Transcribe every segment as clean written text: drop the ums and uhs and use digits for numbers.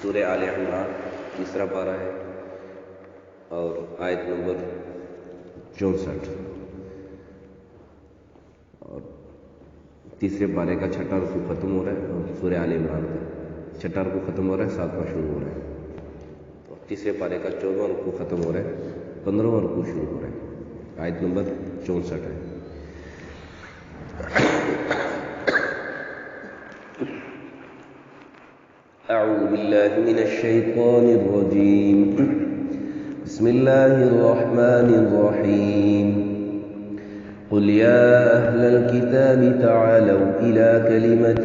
سورہ آل عمران تیسرا پارہ ہے اور آیت نمبر 64 اور تیسرے پارے کا چھٹا رکوع ختم ہو رہا ہے اور سورہ آل عمران کا چھٹا رکوع ختم ہو رہا ہے، ساتواں شروع ہو رہا ہے اور تیسرے پارے کا 14واں رکوع ختم ہو رہا ہے، 15واں رکوع شروع ہو رہا ہے۔ آیت نمبر 64 ہے۔ اعوذ باللہ من الشیطان الرجیم، بسم اللہ الرحمن الرحیم۔ قل یا اہل الكتاب تعالوا الى کلمة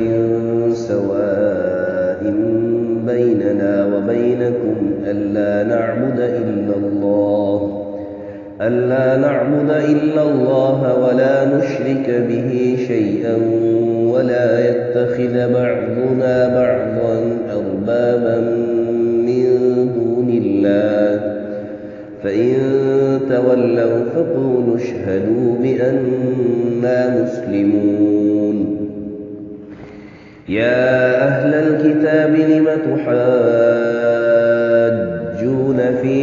سواء بیننا وبینکم ألا نعبد إلا الله ولا نشرك به شيئا ولا يتخذ بعضنا بعضا أربابا من دون الله فإن تولوا فقولوا اشهدوا بأننا مسلمون۔ يا أهل الكتاب لم تحاجون في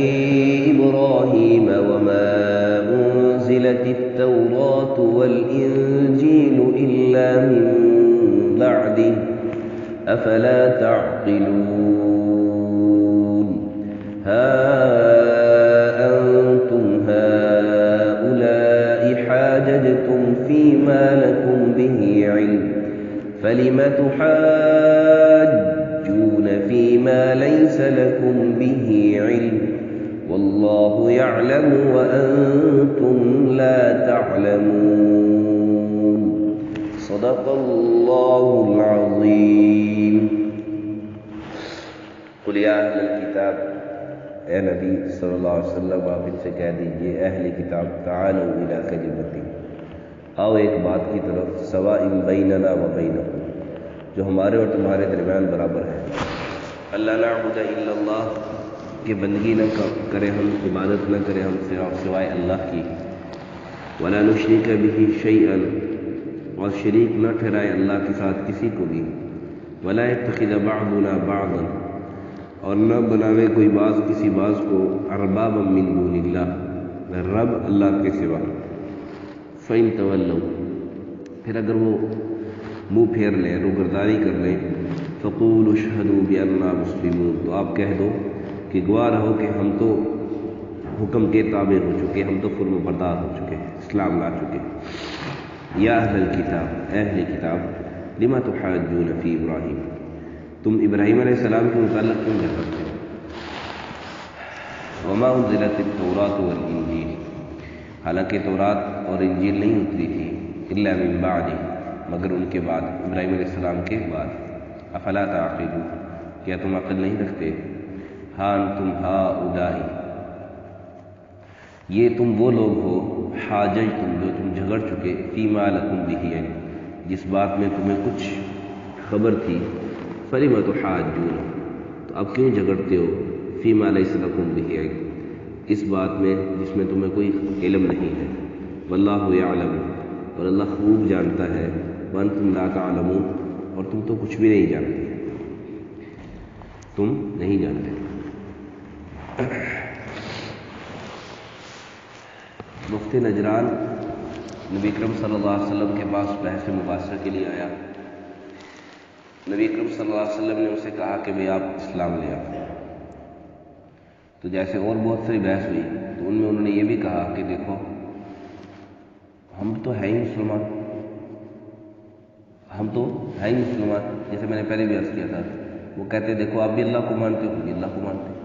إبراهيم وما أنزلت التوراة والإنجيل إلا من بعده أفلا تعقلون؟ ها أنتم هؤلاء حاججتم فيما لكم به علم فلم تحاجون فيما ليس لكم به علم والله يعلم وأنتم لا تعلمون۔ صدق اللہ العظیم۔ قل یا اہل الکتاب، اے نبی صلی اللہ علیہ وسلم آپ ان سے کہہ دیجئے اہل کتاب تعالوا الی کلمۃ، آؤ ایک بات کی طرف، سواء بیننا و بینکم، جو ہمارے اور تمہارے درمیان برابر ہے، اللہ نعبد الا اللہ، کہ بندگی نہ کرے ہم، عبادت نہ کرے ہم سوائے اللہ کی، ولا نشرک بہ شیئا، اور شریک نہ ٹھہرائے اللہ کے ساتھ کسی کو بھی، ولا یتخذ بعضنا بعضا، اور نہ بناوے کوئی بعض کسی بعض کو، اربابا من دون اللہ، رب اللہ کے سوا، فإن تولوا، پھر اگر وہ منہ پھیر لیں، روگردانی کر لیں، فقولوا اشہدوا بأننا مسلمون، تو آپ کہہ دو کہ گواہ رہو کہ ہم تو حکم کے تابع ہو چکے، ہم تو فرم بردار ہو چکے، اسلام لا چکے۔ یا اہل الکتاب، اہل کتاب، لما تحاجون فی ابراہیم، تم ابراہیم علیہ السلام کے متعلق کیوں جھگڑتے ہو؟ وما انزلت التوراۃ والانجیل، حالانکہ تورات اور انجیل نہیں اتری تھی، الا من بعد، مگر ان کے بعد، ابراہیم علیہ السلام کے بعد۔ افلا تعقلون، کیا تم عقل نہیں رکھتے؟ ہاں انتم ہؤلاء، یہ تم وہ لوگ ہو، حاججتم، جو تم جھگڑ چکے، فیما لکم بہ علم، جس بات میں تمہیں کچھ خبر تھی، فلم تحاجون، تو اب کیوں جھگڑتے ہو، فیما لیس لکم بہ علم، اس بات میں جس میں تمہیں کوئی علم نہیں ہے، واللہ یعلم، اور اللہ خوب جانتا ہے، وانتم لا تعلمون، اور تم تو کچھ بھی نہیں جانتے، تم نہیں جانتے۔ مفتی نجران نبی اکرم صلی اللہ علیہ وسلم کے پاس بحث مباحثہ کے لیے آیا، نبی اکرم صلی اللہ علیہ وسلم نے اسے کہا کہ بھئی آپ اسلام لے آؤ، تو جیسے اور بہت ساری بحث ہوئی تو ان میں انہوں نے یہ بھی کہا کہ دیکھو ہم تو ہے ہی مسلمان، ہم تو ہے ہی مسلمان، جیسے میں نے پہلے بھی عرض کیا تھا، وہ کہتے ہیں دیکھو آپ بھی اللہ کو مانتے ہو، ہم بھی اللہ کو مانتے ہیں،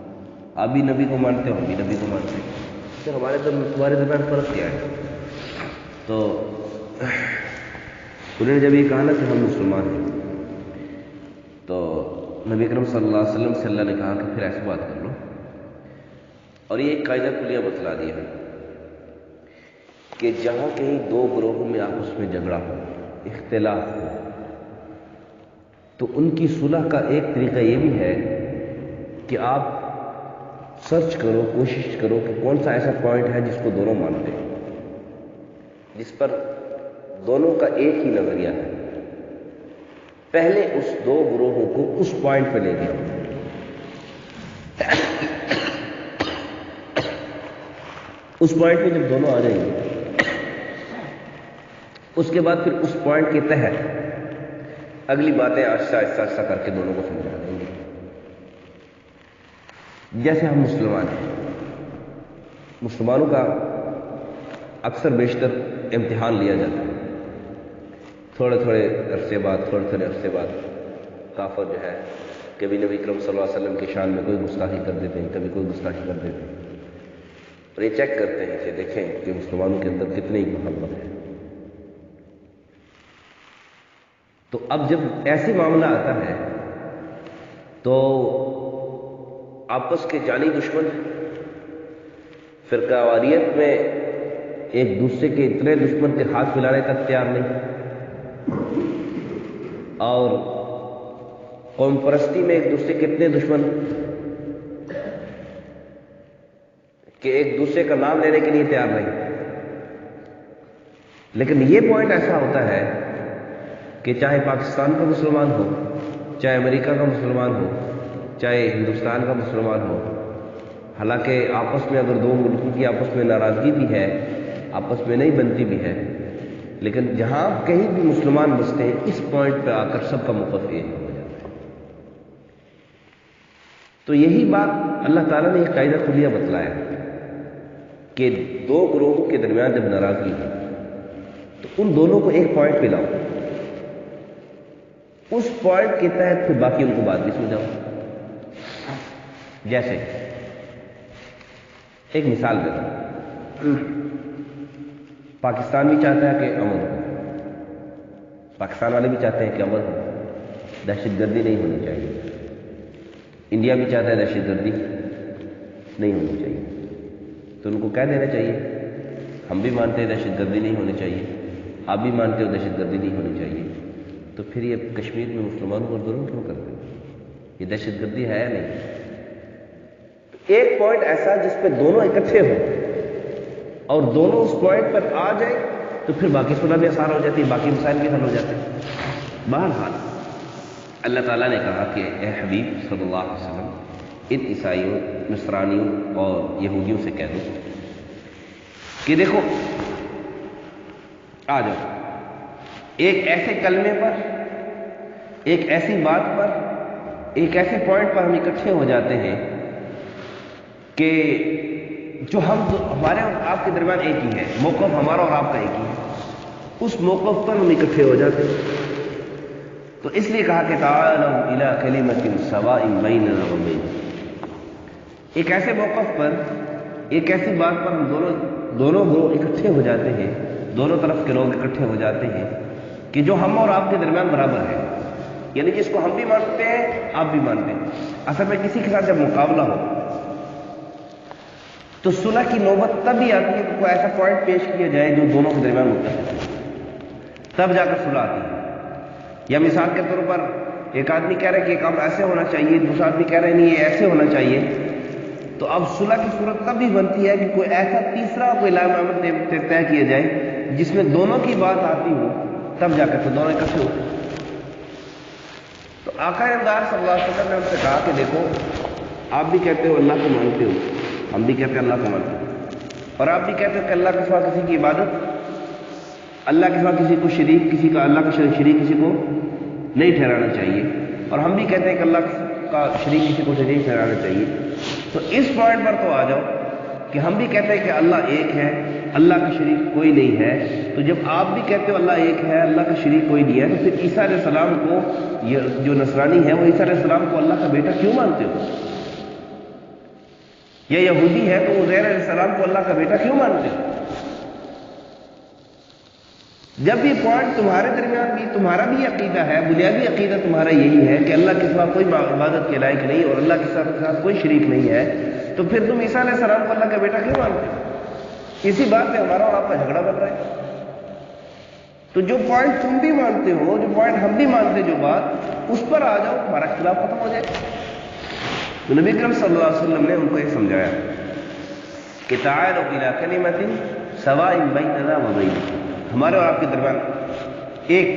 آپ بھی نبی کو مانتے ہو، ہم بھی نبی کو مانتے ہیں، تو ہمارے تمہارے درمیان فرق کیا ہے؟ تو انہوں نے جب یہ کہا نا کہ ہم مسلمان ہیں، تو نبی اکرم صلی اللہ علیہ وسلم سے اللہ نے کہا کہ پھر ایسی بات کر لو، اور یہ ایک قاعدہ کلیہ بتلا دیا ہے کہ جہاں کہیں دو گروہوں میں آپس میں جھگڑا ہو، اختلاف ہو، تو ان کی صلح کا ایک طریقہ یہ بھی ہے کہ آپ سرچ کرو، کوشش کرو کہ کون سا ایسا پوائنٹ ہے جس کو دونوں مانتے ہیں، جس پر دونوں کا ایک ہی نظریہ ہے، پہلے اس دو گروہوں کو اس پوائنٹ پہ لے گیا اس پوائنٹ میں جب دونوں آ جائیں گے، اس کے بعد پھر اس پوائنٹ کے تحت اگلی باتیں آہستہ آہستہ آہستہ کر کے دونوں کو سمجھا دیں گے۔ جیسے ہم مسلمان ہیں، مسلمانوں کا اکثر بیشتر امتحان لیا جاتا ہے، تھوڑے تھوڑے عرصے بعد کافر جو ہے کبھی نبی کرم صلی اللہ علیہ وسلم کی شان میں کوئی گستاخی کر دیتے ہیں، کبھی کوئی گستاخی کر دیتے ہیں، اور یہ چیک کرتے ہیں کہ دیکھیں کہ مسلمانوں کے اندر کتنی محبت ہے۔ تو اب جب ایسی معاملہ آتا ہے تو آپس کے جانی دشمن فرقہ واریت میں ایک دوسرے کے اتنے دشمن کے ہاتھ ملانے تک تیار نہیں، اور قوم پرستی میں ایک دوسرے کے اتنے دشمن کہ ایک دوسرے کا نام لینے کے لیے تیار نہیں۔ لیکن یہ پوائنٹ ایسا ہوتا ہے کہ چاہے پاکستان کا مسلمان ہو، چاہے امریکہ کا مسلمان ہو، چاہے ہندوستان کا مسلمان ہو، حالانکہ آپس میں اگر دو ملکوں کی آپس میں ناراضگی بھی ہے، آپس میں نہیں بنتی بھی ہے، لیکن جہاں کہیں بھی مسلمان بستے ہیں اس پوائنٹ پہ آ کر سب کا موقف ایک ہو جاتا ہے۔ تو یہی بات اللہ تعالیٰ نے ایک قاعدہ کلیہ بتلایا کہ دو گروہوں کے درمیان جب ناراضگی ہے تو ان دونوں کو ایک پوائنٹ پہ لاؤ، اس پوائنٹ کے تحت پھر باقی ان کو بات بھی سمجھاؤ۔ جیسے ایک مثال دیتا ہوں، پاکستان بھی چاہتا ہے کہ امن ہو، پاکستان والے بھی چاہتے ہیں کہ امن ہو، دہشت گردی نہیں ہونی چاہیے، انڈیا بھی چاہتا ہے دہشت گردی نہیں ہونی چاہیے، تو ان کو کہہ دینا چاہیے ہم بھی مانتے ہیں دہشت گردی نہیں ہونی چاہیے، آپ بھی مانتے ہو دہشت گردی نہیں ہونی چاہیے، تو پھر یہ کشمیر میں مسلمانوں پر ظلم کیوں کرتے ہیں؟ یہ دہشت گردی ہے یا نہیں؟ ایک پوائنٹ ایسا جس پہ دونوں اکٹھے ہوں اور دونوں اس پوائنٹ پر آ جائیں تو پھر باقی صلح بھی آسان ہو جاتی ہے، باقی مسائل بھی حل ہو جاتے ہیں۔ بہرحال اللہ تعالیٰ نے کہا کہ اے حبیب صلی اللہ علیہ وسلم ان عیسائیوں، نصرانیوں اور یہودیوں سے کہہ دو کہ دیکھو آ جاؤ، ایک ایسے کلمے پر، ایک ایسی بات پر، ایک ایسے پوائنٹ پر ہم اکٹھے ہو جاتے ہیں کہ جو ہمارے اور آپ کے درمیان ایک ہی ہے، موقف ہمارا اور آپ کا ایک ہی ہے، اس موقف پر ہم اکٹھے ہو جاتے ہیں۔ تو اس لیے کہا کہ تعالوا الی کلمۃ سواء بیننا وبینکم، ایک ایسے موقف پر، ایک ایسی بات پر ہم دونوں گروہ اکٹھے ہو جاتے ہیں، دونوں طرف کے لوگ اکٹھے ہو جاتے ہیں کہ جو ہم اور آپ کے درمیان برابر ہے، یعنی جس کو ہم بھی مانتے ہیں آپ بھی مانتے ہیں۔ اصل میں کسی کے ساتھ جب مقابلہ ہو تو صلح کی نوبت تب ہی آتی ہے کہ کوئی ایسا پوائنٹ پیش کیا جائے جو دونوں کے درمیان متفق ہے، تب جا کر صلح آتی ہے۔ یا مثال کے طور پر ایک آدمی کہہ رہا ہے کہ یہ کام ایسے ہونا چاہیے، دوسرا آدمی کہہ رہا ہے نہیں یہ ایسے ہونا چاہیے، تو اب صلح کی صورت تب بھی بنتی ہے کہ کوئی ایسا تیسرا کوئی لا معامل طے کیا جائے جس میں دونوں کی بات آتی ہو، تب جا کر دونوں اکٹھے ہوتے ہیں۔ تو آقا نامدار صلی اللہ علیہ وسلم نے ہم سے کہا کہ دیکھو آپ بھی کہتے ہو اللہ کو مانتے ہو، ہم بھی کہتے ہیں اللہ کو مانتے ہیں، اور آپ بھی کہتے ہو کہ اللہ کے سوا کسی کی عبادت، اللہ کے سوا کسی کو شریک، کسی کا اللہ کا شریک کسی کو نہیں ٹھہرانا چاہیے، اور ہم بھی کہتے ہیں کہ اللہ کا شریک کسی کو شریک ٹھہرانا چاہیے۔ تو اس پوائنٹ پر تو آ جاؤ کہ ہم بھی کہتے ہیں کہ اللہ ایک ہے، اللہ کا شریک کوئی نہیں ہے، تو جب آپ بھی کہتے ہو اللہ ایک ہے، اللہ کا شریک کوئی نہیں ہے، تو پھر عیسیٰ علیہ السلام کو، جو نصرانی ہے وہ عیسیٰ علیہ السلام کو اللہ کا بیٹا کیوں مانتے ہو؟ یا یہودی ہے تو عزیر علیہ السلام کو اللہ کا بیٹا کیوں مانتے ہو؟ جب یہ پوائنٹ تمہارے درمیان بھی، تمہارا بھی عقیدہ ہے، بنیادی عقیدہ تمہارا یہی ہے کہ اللہ کے سوا کوئی عبادت کے لائق نہیں اور اللہ کے ساتھ کوئی شریک نہیں ہے، تو پھر تم عیسیٰ علیہ السلام کو اللہ کا بیٹا کیوں مانتے ہو؟ اسی بات پہ ہمارا اور آپ کا جھگڑا بن رہا ہے۔ تو جو پوائنٹ تم بھی مانتے ہو، جو پوائنٹ ہم بھی مانتے، جو بات اس پر آ جاؤ، ہمارا اختلاف ختم ہو جائے۔ تو نبی کرم صلی اللہ علیہ وسلم نے ان کو یہ سمجھایا کہ تعالوا الی کلمۃ سواء بیننا وبینکم، ہمارے اور آپ کے درمیان ایک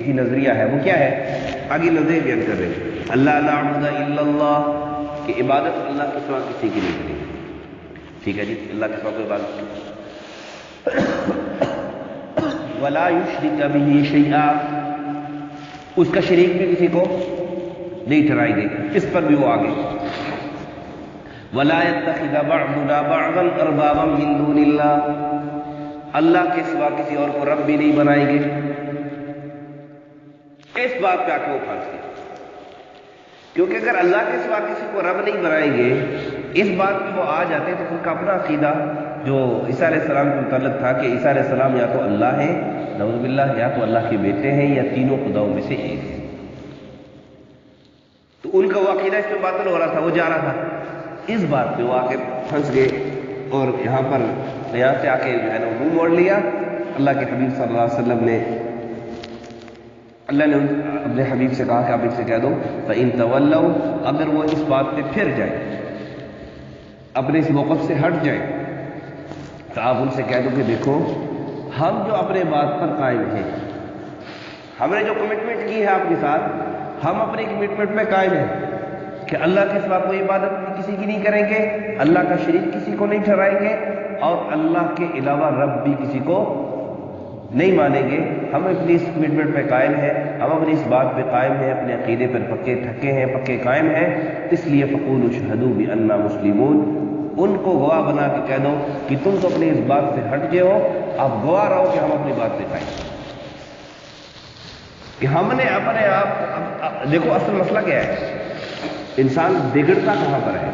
ہی نظریہ ہے، وہ کیا ہے؟ آگے نظریہ بیان کر رہے ہیں، اللہ نعبد الا اللہ، کہ عبادت اللہ کے سوا کسی کی نہیں کرے گی. ٹھیک ہے جی, اللہ کے سوا کوئی عبادت ولا یشرک بہ شیئا, اس کا شریک بھی کسی کو نہیں ٹھہرائیں گے, اس پر بھی وہ آگے. ولا یتخذ بعضنا بعضا اربابا من دون اللہ, اللہ کے سوا کسی اور کو رب بھی نہیں بنائیں گے. اس بات پہ آ کے وہ پھنس گئے, کیونکہ اگر اللہ کے سوا کسی کو رب نہیں بنائیں گے, اس بات پہ وہ آ جاتے تو ان کا اپنا عقیدہ جو عیسیٰ علیہ السلام کے متعلق تھا کہ عیسیٰ علیہ السلام یا تو اللہ ہے نعوذ باللہ, یا تو اللہ کے بیٹے ہیں, یا تینوں خداؤں میں سے ایک ہے. تو ان کا وہ عقیدہ اس پہ باطل ہو رہا تھا, وہ جا رہا تھا. اس بات پہ وہ آ کے پھنس گئے اور یہاں سے آ کے جو ہے نا منہ موڑ لیا. اللہ کے حبیب صلی اللہ علیہ وسلم نے, اللہ نے اپنے حبیب سے کہا کہ آپ ان سے کہہ دو فَإِن تَوَلَّوْا, اگر وہ اس بات پہ پھر جائیں, اپنے اس موقف سے ہٹ جائیں, تو آپ ان سے کہہ دو کہ دیکھو ہم جو اپنے بات پر قائم ہیں, ہم نے جو کمٹمنٹ کی ہے آپ کے ساتھ, ہم اپنی کمٹمنٹ میں قائم ہیں کہ اللہ کے سوا کوئی عبادت کسی کی نہیں کریں گے, اللہ کا شریک کسی کو نہیں ٹھہرائیں گے, اور اللہ کے علاوہ رب بھی کسی کو نہیں مانیں گے. ہم اپنی اس کمٹمنٹ پہ قائم ہیں, ہم اپنی اس بات پہ قائم ہیں, اپنے عقیدے پر پکے تھکے ہیں, پکے قائم ہیں. اس لیے فقولوا اشہدوا بأننا مسلمون, ان کو گواہ بنا کے کہہ دو کہ تم تو اپنی اس بات سے ہٹ گئے ہو, آپ گواہ رہو کہ ہم اپنی بات پہ قائم ہیں, کہ ہم نے اپنے آپ. دیکھو اصل مسئلہ کیا ہے, انسان بگڑتا کہاں پر ہے؟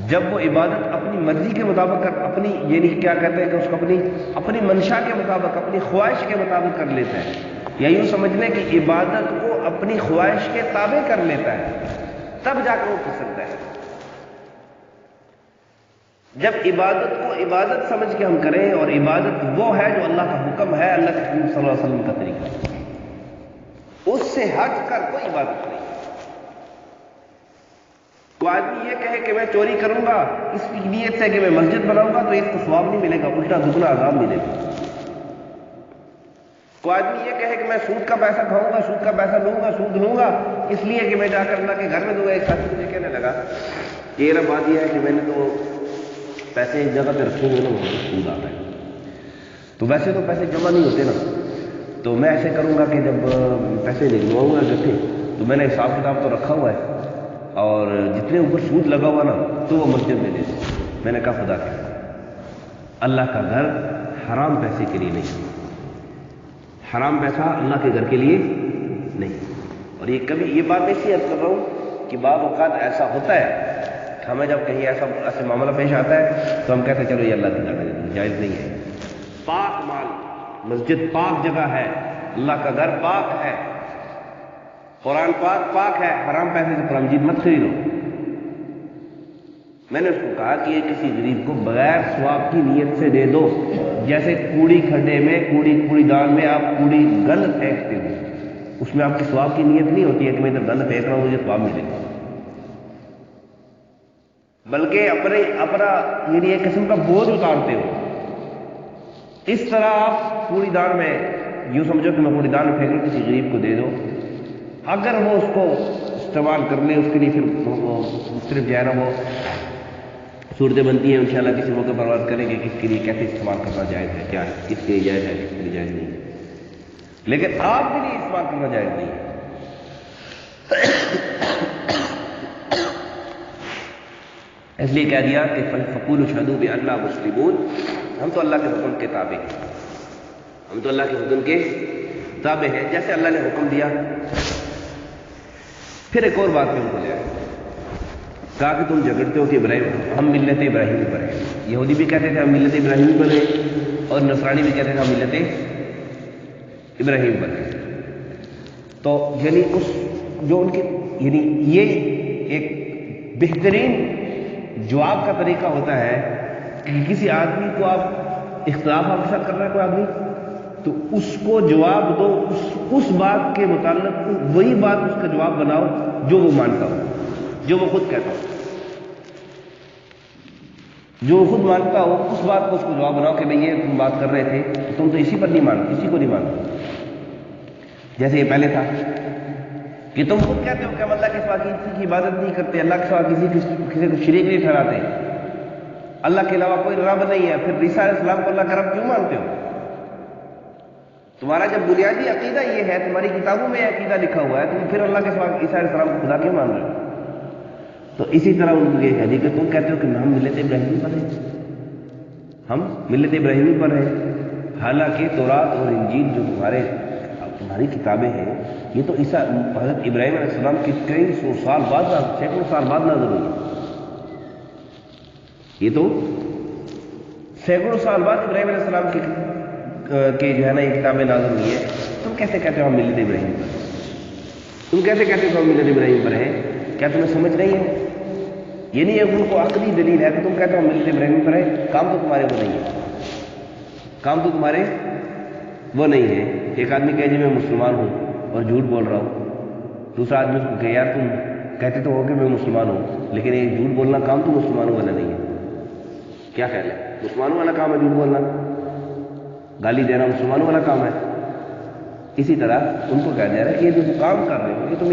جب وہ عبادت اپنی مرضی کے مطابق اپنی, یعنی کیا کہتے ہیں کہ اس کو اپنی منشا کے مطابق, اپنی خواہش کے مطابق کر لیتا ہے, یا یوں سمجھ لیں کہ عبادت کو اپنی خواہش کے تابع کر لیتا ہے, تب جا کر وہ پھنس سکتا ہے. جب عبادت کو عبادت سمجھ کے ہم کریں, اور عبادت وہ ہے جو اللہ کا حکم ہے, اللہ کے حبیب صلی اللہ علیہ وسلم کا طریقہ, اس سے ہٹ کر کوئی عبادت نہیں. تو آدمی یہ کہے کہ میں چوری کروں گا اس کی نیت سے کہ میں مسجد بناؤں گا, تو اس کو ثواب نہیں ملے گا, الٹا دگنا عذاب ملے گا. تو آدمی یہ کہے کہ میں سود کا پیسہ کھاؤں گا, سود کا پیسہ لوں گا, سود لوں گا اس لیے کہ میں جا کر اللہ کے گھر میں دوں گا. ایک ساتھی مجھے کہنے لگا کہ یہ بات یہ ہے کہ میں نے تو پیسے ایک جگہ پہ رکھے ہوئے نا, وہاں سود آتا ہے, تو ویسے تو پیسے جمع نہیں ہوتے نا, تو میں ایسے کروں گا کہ جب پیسے نکلواؤں گا اکٹھے, تو میں نے حساب کتاب تو رکھا ہوا ہے, اور جتنے اوپر سود لگا ہوا نا تو وہ مسجد میں دے دیں. میں نے کہا خدا کیا, اللہ کا گھر حرام پیسے کے لیے نہیں, حرام پیسہ اللہ کے گھر کے لیے نہیں. اور یہ کبھی یہ بات ایسی عرض کر رہا ہوں کہ بعض اوقات ایسا ہوتا ہے, ہمیں جب کہیں ایسا معاملہ پیش آتا ہے تو ہم کہتے ہیں چلو یہ اللہ کی جگہ ہے, جائز نہیں ہے. پاک مال, مسجد پاک جگہ ہے, اللہ کا گھر پاک ہے, قرآن پاک ہے, حرام پیسے سے قرآن مجید مت خریدو. میں نے اس کو کہا کہ یہ کسی غریب کو بغیر ثواب کی نیت سے دے دو, جیسے کوڑی کھڈے میں, کوڑی دان میں آپ کوڑی گند پھینکتے ہو, اس میں آپ کی ثواب کی نیت نہیں ہوتی ہے کہ میں ادھر گند پھینک رہا ہوں مجھے ثواب ملے گا, بلکہ اپنا یعنی ایک قسم کا بوجھ اتارتے ہو. اس طرح آپ کوڑی دان میں, یوں سمجھو کہ میں کوڑی دان میں پھینک رہا ہوں, کسی غریب کو دے دو, اگر وہ اس کو استعمال کر لے, اس کے لیے پھر مختلف جو ہے نا وہ صورتیں بنتی ہیں, انشاءاللہ کسی موقع پر بات کریں گے کس کے لیے کیسے استعمال کرنا جائز ہے, کیا ہے کس کے لیے جائز ہے, کس کے لیے جائز نہیں ہے, لیکن آپ کے لیے استعمال کرنا جائز نہیں ہے. اس لیے کہہ دیا کہ فقولوا اشہدوا بأننا مسلمون, ہم تو اللہ کے حکم کے تابع ہیں, ہم تو اللہ کے حکم کے تابع ہیں جیسے اللہ نے حکم دیا. پھر ایک اور بات میں ان کو لے آئے, کہا کہ تم جھگڑتے ہو کہ ہم ملت ابراہیمی پر ہیں. یہودی بھی کہتے تھے ہم ملت ابراہیمی پر ہیں, اور نصرانی بھی کہتے تھے ہم ملت ابراہیم پر ہیں. تو یعنی اس جو ان کی یعنی یہ ایک بہترین جواب کا طریقہ ہوتا ہے کہ کسی آدمی کو آپ اختلاف آپ کے ساتھ کر رہا ہے کوئی آدمی, تو اس کو جواب دو اس بات کے متعلق, وہی بات اس کا جواب بناؤ جو وہ مانتا ہو, جو وہ خود کہتا ہو, جو وہ خود مانتا ہو اس بات کو اس کو جواب بناؤ کہ بھئی یہ تم بات کر رہے تھے تم تو اسی پر نہیں مانتے, اسی کو نہیں مانتے. جیسے یہ پہلے تھا کہ تم خود کہتے ہو کہ ہم اللہ کے سوا کسی کی عبادت نہیں کرتے، اللہ کے سوا کسی کو شریک نہیں ٹھہراتے، اللہ کے علاوہ کوئی رب نہیں ہے، پھر عیسیٰ علیہ السلام کو اللہ کا رب کیوں مانتے ہو؟ تمہارا جب بنیادی عقیدہ یہ ہے، تمہاری کتابوں میں عقیدہ لکھا ہوا ہے، تم پھر اللہ کے سوا عیسیٰ علیہ السلام کو خدا کیوں مان رہے ہو؟ تو اسی طرح ان کو یہ کہہ دی کہ تم کہتے ہو کہ ہم ملت ابراہیمی پر ہیں، ہم ملت ابراہیمی پر ہیں، حالانکہ تورات اور انجیل جو تمہاری کتابیں ہیں یہ تو حضرت ابراہیم علیہ السلام کی کئی سو سال بعد، سینکڑوں سال بعد نازل ہوئی، یہ تو سینکڑوں سال بعد ابراہیم علیہ السلام کے جو ہے نا یہ کتابیں نازل ہوئی ہے. تم کیسے کہتے ہو ہم ملت ابراہیم پر ہیں؟ تم کیسے کہتے ہو ہم ملت ابراہیم پر ہیں؟ کیا تمہیں سمجھ نہیں ہے؟ یہ نہیں ہے ان کو عقلی دلیل ہے کہ تم کہتے ہو ہم ملت ابراہیم پر ہیں، کام تو تمہارے وہ نہیں ہے، کام تو تمہارے وہ نہیں ہے. ایک آدمی کہے جی میں مسلمان ہوں اور جھوٹ بول رہا ہوں، دوسرا آدمی اس کو کہے یار تم کہتے تو ہو کہ میں مسلمان ہوں، لیکن یہ جھوٹ بولنا کام تو مسلمانوں والا نہیں ہے. کیا خیال ہے؟ مسلمانوں والا کام ہے جھوٹ بولنا، گالی دینا مسلمانوں والا کام ہے. اسی طرح ان کو کہا جا رہا ہے کہ یہ جو کام کر رہے ہو یہ تم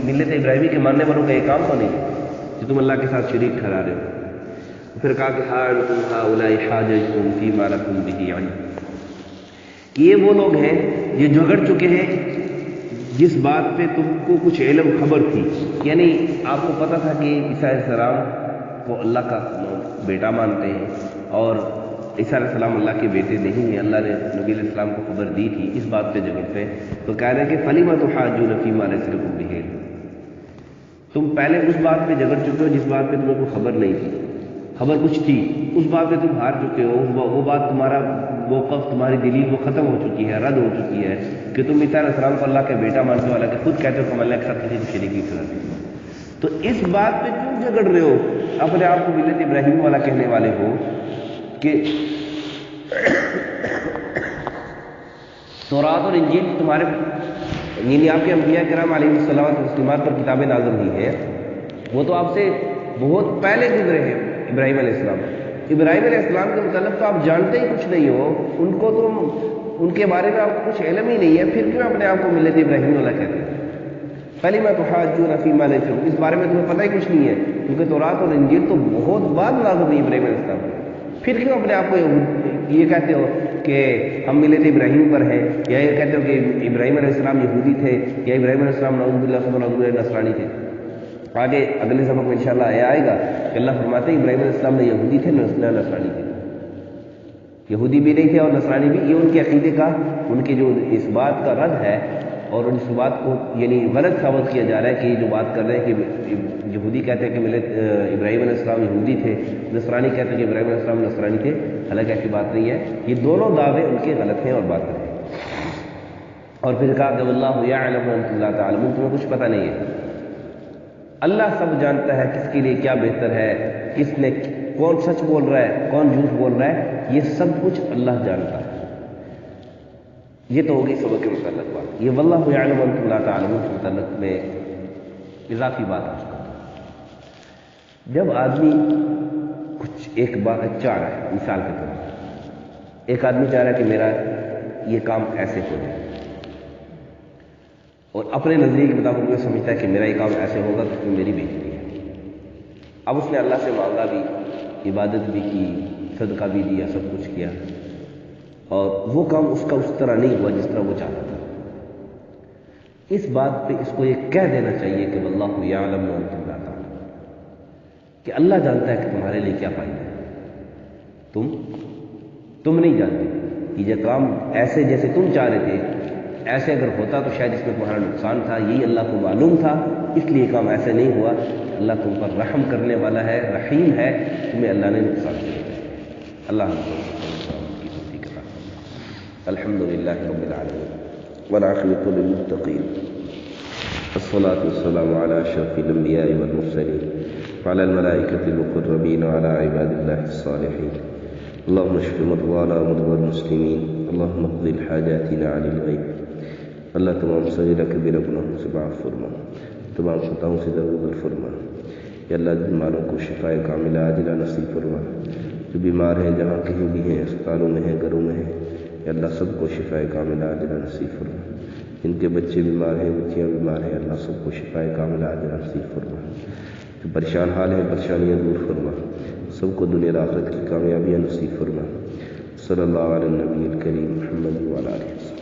ملت ابراہیمی کے ماننے والوں کا یہ کام تو نہیں ہے جو تم اللہ کے ساتھ شریک ٹھہرا رہے ہو. پھر کہا کہ ہؤلاء حاججتم فیما لکم بہ علم، یہ وہ لوگ ہیں جو جھگڑ چکے ہیں جس بات پہ تم کو کچھ علم خبر تھی، یعنی آپ کو پتہ تھا کہ عیسیٰ علیہ السلام کو اللہ کا بیٹا مانتے ہیں اور عیسیٰ علیہ السلام اللہ کے بیٹے نہیں ہیں، اللہ نے نبی علیہ السلام کو خبر دی تھی، اس بات پہ جھگڑتے ہیں. تو کہہ رہے ہیں کہ فلیما تحاجون فیما لیس لکم بہ علم، تم پہلے اس بات پہ جھگڑ چکے ہو جس بات پہ تمہیں کوئی خبر نہیں تھی، خبر کچھ تھی اس بات پہ تم ہار چکے ہو، وہ بات تمہارا موقف، تمہاری دلیل وہ ختم ہو چکی ہے، رد ہو چکی ہے کہ تم عیسیٰ علیہ السلام کو اللہ کا بیٹا مانتے ہو، حالانکہ خود کہتے ہو کہ ہم اللہ کے ساتھ کسی کو شریک نہیں ٹھہراتے. تو اس بات پہ کیوں جھگڑ رہے ہو؟ اپنے آپ کو ملت ابراہیم والا کہنے والے ہو کہ تورات اور انجیل تمہارے یعنی آپ کے انبیاء کرام علیہ السلام تسلیمات پر کتابیں نازل ہوئی ہیں، وہ تو آپ سے بہت پہلے گزرے ہیں. ابراہیم علیہ السلام، ابراہیم علیہ السلام کے متعلق تو آپ جانتے ہی کچھ نہیں ہو، ان کو تو ان کے بارے میں آپ کو کچھ علم ہی نہیں ہے، پھر کیوں اپنے آپ کو ملت ابراہیم والا کہتے ہیں؟ پہلی میں تحاجون فیما لیس لکم، اس بارے میں تمہیں پتہ ہی کچھ نہیں ہے کیونکہ تورات اور انجیل تو بہت بعد نازل ہوئی ابراہیم علیہ السلام. پھر کیوں اپنے آپ کو یہ کہتے ہو کہ ہم ملت ابراہیم پر ہیں، یا یہ کہتے ہو کہ ابراہیم علیہ السلام یہودی تھے یا ابراہیم علیہ السلام نعوذ باللہ نصرانی تھے؟ آگے اگلے سبق میں انشاءاللہ آئے گا کہ اللہ فرماتے ہیں ابراہیم علیہ السلام نے یہودی تھے نصرانی تھے، یہودی بھی نہیں تھے اور نصرانی بھی. یہ ان کے عقیدے کا، ان کے جو اس بات کا رد ہے اور اس بات کو یعنی غلط ثابت کیا جا رہا ہے کہ یہ جو بات کر رہے ہیں کہ یہودی کہتے ہیں کہ ملت ابراہیم علیہ السلام یہودی تھے، نصرانی کہتے ہیں کہ ابراہیم علیہ السلام نصرانی تھے، حالانکہ ایسی بات نہیں ہے. یہ دونوں دعوے ان کے غلط ہیں اور باطل ہیں. اور پھر کہا کہ واللہ یعلم وانتم لا تعلمون، تمہیں کچھ پتہ نہیں ہے. اللہ سب جانتا ہے کس کے لیے کیا بہتر ہے، کس نے کون سچ بول رہا ہے کون جھوٹ بول رہا ہے، یہ سب کچھ اللہ جانتا ہے. یہ تو ہوگی سبق کے متعلق بات. یہ واللہ یعلم وانتم لا تعلمون کے متعلق میں اضافی بات آج کرتا ہوں. جب آدمی کچھ ایک بات چاہ رہا ہے، مثال کے طور پر ایک آدمی چاہ رہا ہے کہ میرا یہ کام ایسے ہو جائے اور اپنے نظریے کے مطابق وہ سمجھتا ہے کہ میرا یہ کام ایسے ہوگا تو میری بےزتی ہے. اب اس نے اللہ سے مانگا بھی، عبادت بھی کی، صدقہ بھی دیا، سب کچھ کیا، اور وہ کام اس کا اس طرح نہیں ہوا جس طرح وہ چاہتا تھا. اس بات پہ اس کو یہ کہہ دینا چاہیے کہ واللہ یعلم وانتم لا تعلمون، کہ اللہ جانتا ہے کہ تمہارے لیے کیا فائدہ ہے، تم نہیں جانتے کہ یہ کام ایسے جیسے تم چاہ رہے تھے ایسے اگر ہوتا تو شاید اس میں تمہارا نقصان تھا، یہی اللہ کو معلوم تھا، اس لیے کام ایسے نہیں ہوا. اللہ تم پر رحم کرنے والا ہے، رحیم ہے، تمہیں اللہ نے نقصان دیا. اللہ ہم کی توفیق عطا فرمائے. الحمدللہ رب العالمین والعاقبۃ للمتقین والصلاة والسلام علی اشرف الانبیاء والمرسلین وعلی الملائکۃ المقربین وعلی عباد اللہ الصالحین. اللهم اشف مرضانا ومرضى المسلمین، اللهم اقض حاجاتنا عن الغیب. اللہ تمام صغیرہ کبیرہ گناہوں سے معاف فرما، تمام خطاؤں سے درگزر فرما. یا اللہ بیماروں کو شفاء کاملہ عاجلہ نصیب فرما. جو بیمار ہیں جہاں کہیں بھی ہیں، اسپتالوں میں ہیں، گھروں میں ہیں، یا اللہ سب کو شفاء کاملہ عاجلہ نصیب فرما. جن کے بچے بیمار ہیں، بچیاں بیمار ہیں، اللہ سب کو شفائے کاملہ عاجلہ نصیب فرما، جو پریشان حال ہیں پریشانیاں دور فرما، سب کو دنیا اور آخرت کی کامیابیاں نصیب فرما۔ صلی اللہ علیہ النبی الکریم محمد وعلی آلہ وسلم۔